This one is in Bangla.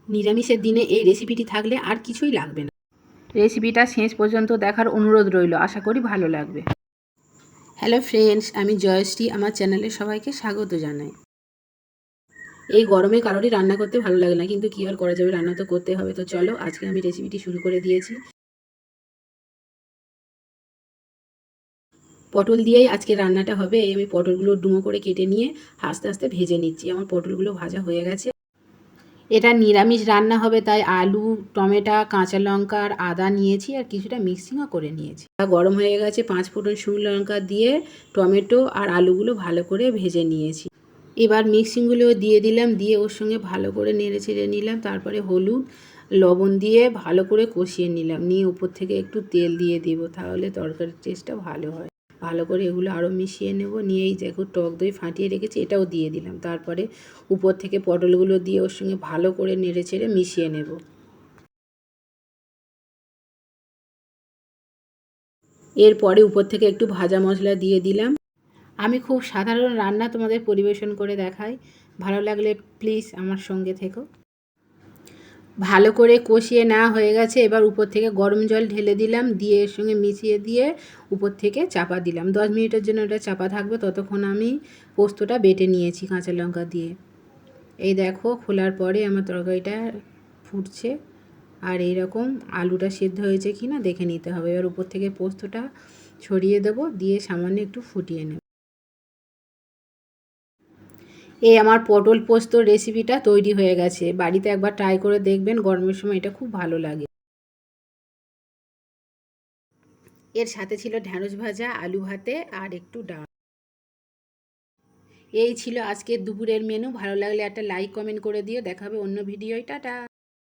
নিরামিষের দিনে এই রেসিপিটি থাকলে আর কিছুই লাগবে না। রেসিপিটা শেষ পর্যন্ত দেখার অনুরোধ রইল, আশা করি ভালো লাগবে। হ্যালো ফ্রেন্ডস, আমি জয়শ্রী, আমার চ্যানেলে সবাইকে স্বাগত জানাই। এই গরমে কারোরই রান্না করতে ভালো লাগে না, কিন্তু কী আর করা যাবে, রান্না তো করতে হবে। তো চলো, আজকে আমি রেসিপিটি শুরু করে দিয়েছি। পটল দিয়েই আজকে রান্নাটা হবে। আমি পটলগুলো ডুমো করে কেটে নিয়ে আস্তে আস্তে ভেজে নিচ্ছি। আমার পটলগুলো ভাজা হয়ে গেছে। এটা নিরামিষ রান্না হবে, তাই আলু, টমেটো, কাঁচা লঙ্কা আর আদা নিয়েছি, আর কিছুটা মিক্সিংও করে নিয়েছি। গরম হয়ে গেছে, 5 ফোঁটন শুকনো লঙ্কা দিয়ে টমেটো আর আলুগুলো ভালো করে ভেজে নিয়েছি। এবার মিক্সিংগুলো দিয়ে দিলাম, দিয়ে ওর সঙ্গে ভালো করে নেড়ে ছেড়ে নিলাম। তারপরে হলুদ, লবণ দিয়ে ভালো করে কষিয়ে নিলাম, নিয়ে উপর থেকে একটু তেল দিয়ে দিব, তাহলে তরকারির টেস্টটা ভালো হয়। ভালো করে এগুলো আরও মিশিয়ে নেব। নিয়ে এই দেখো টক দই ফাটিয়ে রেখেছি, এটাও দিয়ে দিলাম। তারপরে উপর থেকে পটলগুলো দিয়ে ওর সঙ্গে ভালো করে নেড়ে ছেড়ে মিশিয়ে নেব। এরপরে উপর থেকে একটু ভাজা মশলা দিয়ে দিলাম। আমি খুব সাধারণ রান্না তোমাদের পরিবেশন করে দেখাই, ভালো লাগলে প্লিজ আমার সঙ্গে থেকো। ভালো করে কষিয়ে নেওয়া হয়ে গেছে। এবার উপর থেকে গরম জল ঢেলে দিলাম, দিয়ে এর সঙ্গে মিশিয়ে দিয়ে উপর থেকে চাপা দিলাম। 10 মিনিটের জন্য এটা চাপা থাকবে। ততক্ষণ আমি পোস্তটা বেটে নিয়েছি কাঁচা লঙ্কা দিয়ে। এই দেখো, খোলার পরে আমার তরকারিটা ফুটছে, আর এইরকম আলুটা সিদ্ধ হয়েছে কি না দেখে নিতে হবে। এবার উপর থেকে পোস্তটা ছড়িয়ে দেবো, দিয়ে সামান্য একটু ফুটিয়ে নেব। এই আমার পটল পোস্ত রেসিপিটা তৈরি হয়ে গেছে। বাড়িতে একবার ট্রাই করে দেখবেন, গরমের সময় এটা খুব ভালো লাগে। এর সাথে ছিল ঢ্যাঁড়স ভাজা, আলু ভাতে আর একটু ডাল। এই ছিল আজকের দুপুরের মেনু। ভালো লাগলে একটা লাইক কমেন্ট করে দিও। দেখা হবে অন্য ভিডিওয়। টাটা।